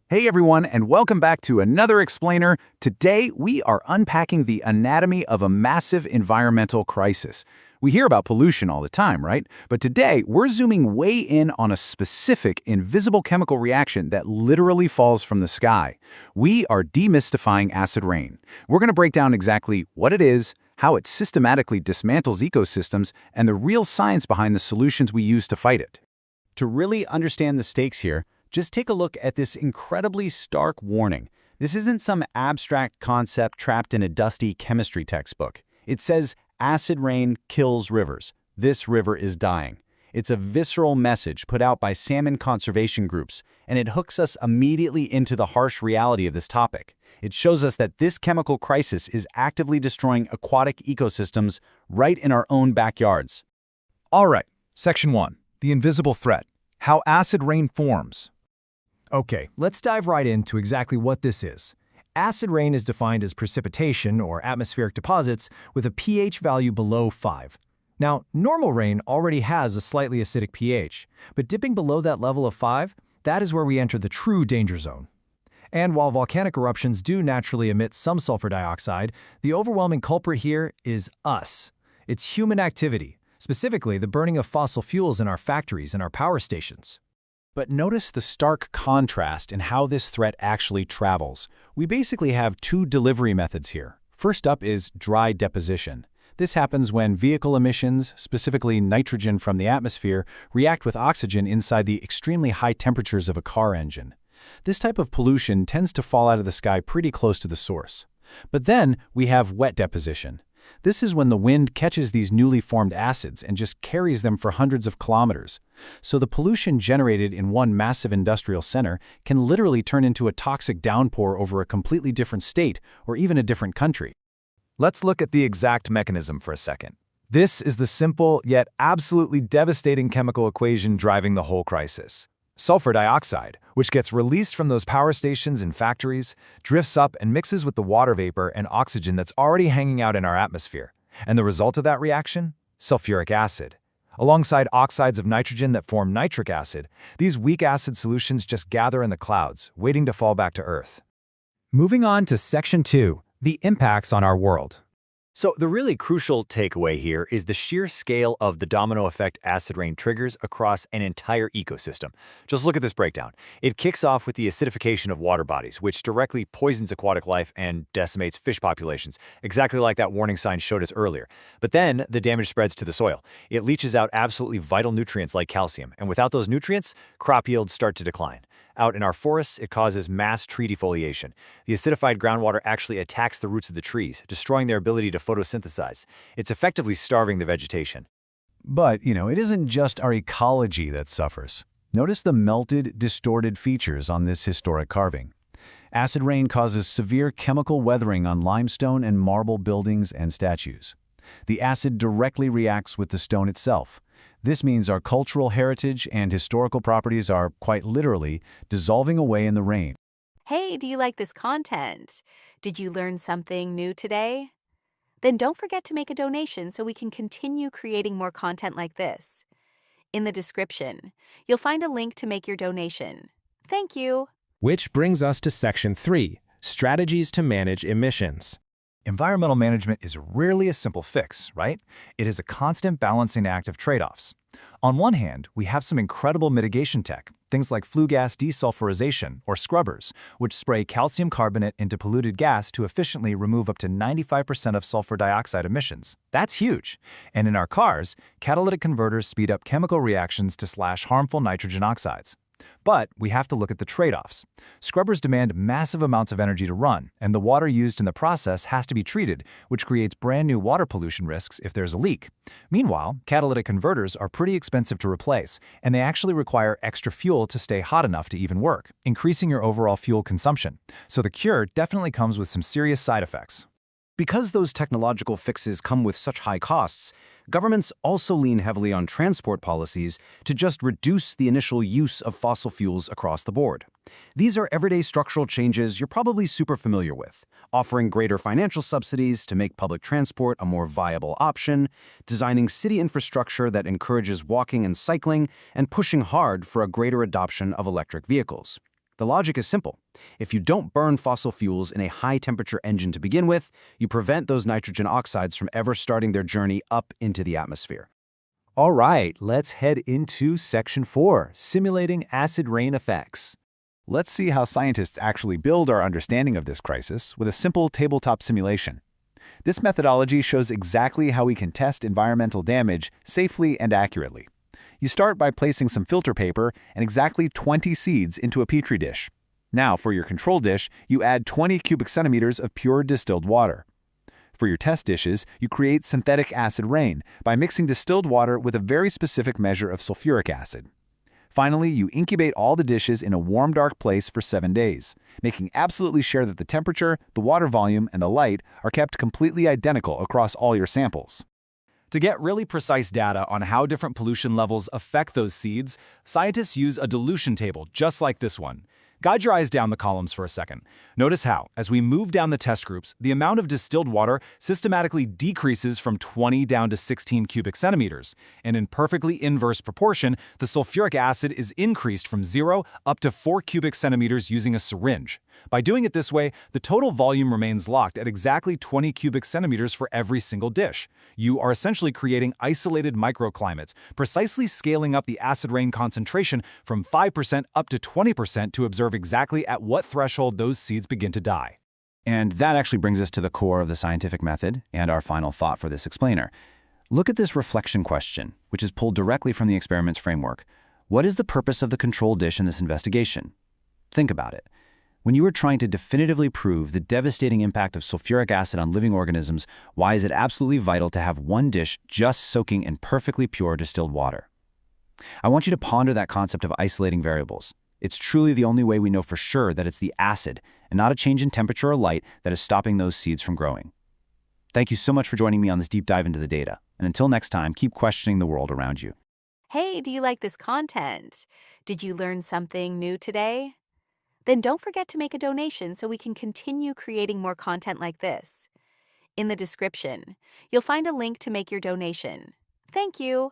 Hey everyone, and welcome back to another explainer. Today, we are unpacking the anatomy of a massive environmental crisis. We hear about pollution all the time, right? But today, we're zooming way in on a specific invisible chemical reaction that literally falls from the sky. We are demystifying acid rain. We're going to break down exactly what it is, how it systematically dismantles ecosystems, and the real science behind the solutions we use to fight it. To really understand the stakes here, just take a look at this incredibly stark warning. This isn't some abstract concept trapped in a dusty chemistry textbook. It says, acid rain kills rivers. This river is dying. It's a visceral message put out by salmon conservation groups, and it hooks us immediately into the harsh reality of this topic. It shows us that this chemical crisis is actively destroying aquatic ecosystems right in our own backyards. All right, Section 1, the invisible threat, how acid rain forms. Okay, let's dive right into exactly what this is. Acid rain is defined as precipitation, or atmospheric deposits, with a pH value below 5. Now, normal rain already has a slightly acidic pH, but dipping below that level of 5, that is where we enter the true danger zone. And while volcanic eruptions do naturally emit some sulfur dioxide, the overwhelming culprit here is us. It's human activity, specifically the burning of fossil fuels in our factories and our power stations. But notice the stark contrast in how this threat actually travels. We basically have two delivery methods here. First up is dry deposition. This happens when vehicle emissions, specifically nitrogen from the atmosphere, react with oxygen inside the extremely high temperatures of a car engine. This type of pollution tends to fall out of the sky pretty close to the source. But then we have wet deposition. This is when the wind catches these newly formed acids and just carries them for hundreds of kilometers. So the pollution generated in one massive industrial center can literally turn into a toxic downpour over a completely different state or even a different country. Let's look at the exact mechanism for a second. This is the simple yet absolutely devastating chemical equation driving the whole crisis. Sulfur dioxide, which gets released from those power stations and factories, drifts up and mixes with the water vapor and oxygen that's already hanging out in our atmosphere. And the result of that reaction? Sulfuric acid. Alongside oxides of nitrogen that form nitric acid, these weak acid solutions just gather in the clouds, waiting to fall back to Earth. Moving on to Section 2, the impacts on our world. So the really crucial takeaway here is the sheer scale of the domino effect acid rain triggers across an entire ecosystem. Just look at this breakdown. It kicks off with the acidification of water bodies, which directly poisons aquatic life and decimates fish populations, exactly like that warning sign showed us earlier. But then the damage spreads to the soil. It leaches out absolutely vital nutrients like calcium, and without those nutrients, crop yields start to decline. Out in our forests, it causes mass tree defoliation. The acidified groundwater actually attacks the roots of the trees, destroying their ability to photosynthesize. It's effectively starving the vegetation. But, it isn't just our ecology that suffers. Notice the melted, distorted features on this historic carving. Acid rain causes severe chemical weathering on limestone and marble buildings and statues. The acid directly reacts with the stone itself. This means our cultural heritage and historical properties are, quite literally, dissolving away in the rain. Hey, do you like this content? Did you learn something new today? Then don't forget to make a donation so we can continue creating more content like this. In the description, you'll find a link to make your donation. Thank you. Which brings us to Section 3, strategies to manage emissions. Environmental management is rarely a simple fix, right? It is a constant balancing act of trade-offs. On one hand, we have some incredible mitigation tech, things like flue gas desulfurization or scrubbers, which spray calcium carbonate into polluted gas to efficiently remove up to 95% of sulfur dioxide emissions. That's huge. And in our cars, catalytic converters speed up chemical reactions to slash harmful nitrogen oxides. But we have to look at the trade-offs. Scrubbers demand massive amounts of energy to run, and the water used in the process has to be treated, which creates brand new water pollution risks if there's a leak. Meanwhile, catalytic converters are pretty expensive to replace, and they actually require extra fuel to stay hot enough to even work, increasing your overall fuel consumption. So the cure definitely comes with some serious side effects. Because those technological fixes come with such high costs, governments also lean heavily on transport policies to just reduce the initial use of fossil fuels across the board. These are everyday structural changes you're probably super familiar with, offering greater financial subsidies to make public transport a more viable option, designing city infrastructure that encourages walking and cycling, and pushing hard for a greater adoption of electric vehicles. The logic is simple. If you don't burn fossil fuels in a high-temperature engine to begin with, you prevent those nitrogen oxides from ever starting their journey up into the atmosphere. All right, let's head into Section 4, Simulating Acid Rain Effects. Let's see how scientists actually build our understanding of this crisis with a simple tabletop simulation. This methodology shows exactly how we can test environmental damage safely and accurately. You start by placing some filter paper and exactly 20 seeds into a petri dish. Now, for your control dish, you add 20 cubic centimeters of pure distilled water. For your test dishes, you create synthetic acid rain by mixing distilled water with a very specific measure of sulfuric acid. Finally, you incubate all the dishes in a warm, dark place for 7 days, making absolutely sure that the temperature, the water volume, and the light are kept completely identical across all your samples. To get really precise data on how different pollution levels affect those seeds, scientists use a dilution table just like this one. Guide your eyes down the columns for a second. Notice how, as we move down the test groups, the amount of distilled water systematically decreases from 20 down to 16 cubic centimeters, and in perfectly inverse proportion, the sulfuric acid is increased from 0 up to 4 cubic centimeters using a syringe. By doing it this way, the total volume remains locked at exactly 20 cubic centimeters for every single dish. You are essentially creating isolated microclimates, precisely scaling up the acid rain concentration from 5% up to 20% to observe exactly at what threshold those seeds begin to die. And that actually brings us to the core of the scientific method and our final thought for this explainer. Look at this reflection question, which is pulled directly from the experiment's framework. What is the purpose of the control dish in this investigation? Think about it. When you are trying to definitively prove the devastating impact of sulfuric acid on living organisms, why is it absolutely vital to have one dish just soaking in perfectly pure distilled water? I want you to ponder that concept of isolating variables. It's truly the only way we know for sure that it's the acid, and not a change in temperature or light, that is stopping those seeds from growing. Thank you so much for joining me on this deep dive into the data. And until next time, keep questioning the world around you. Hey, do you like this content? Did you learn something new today? Then don't forget to make a donation so we can continue creating more content like this. In the description, you'll find a link to make your donation. Thank you.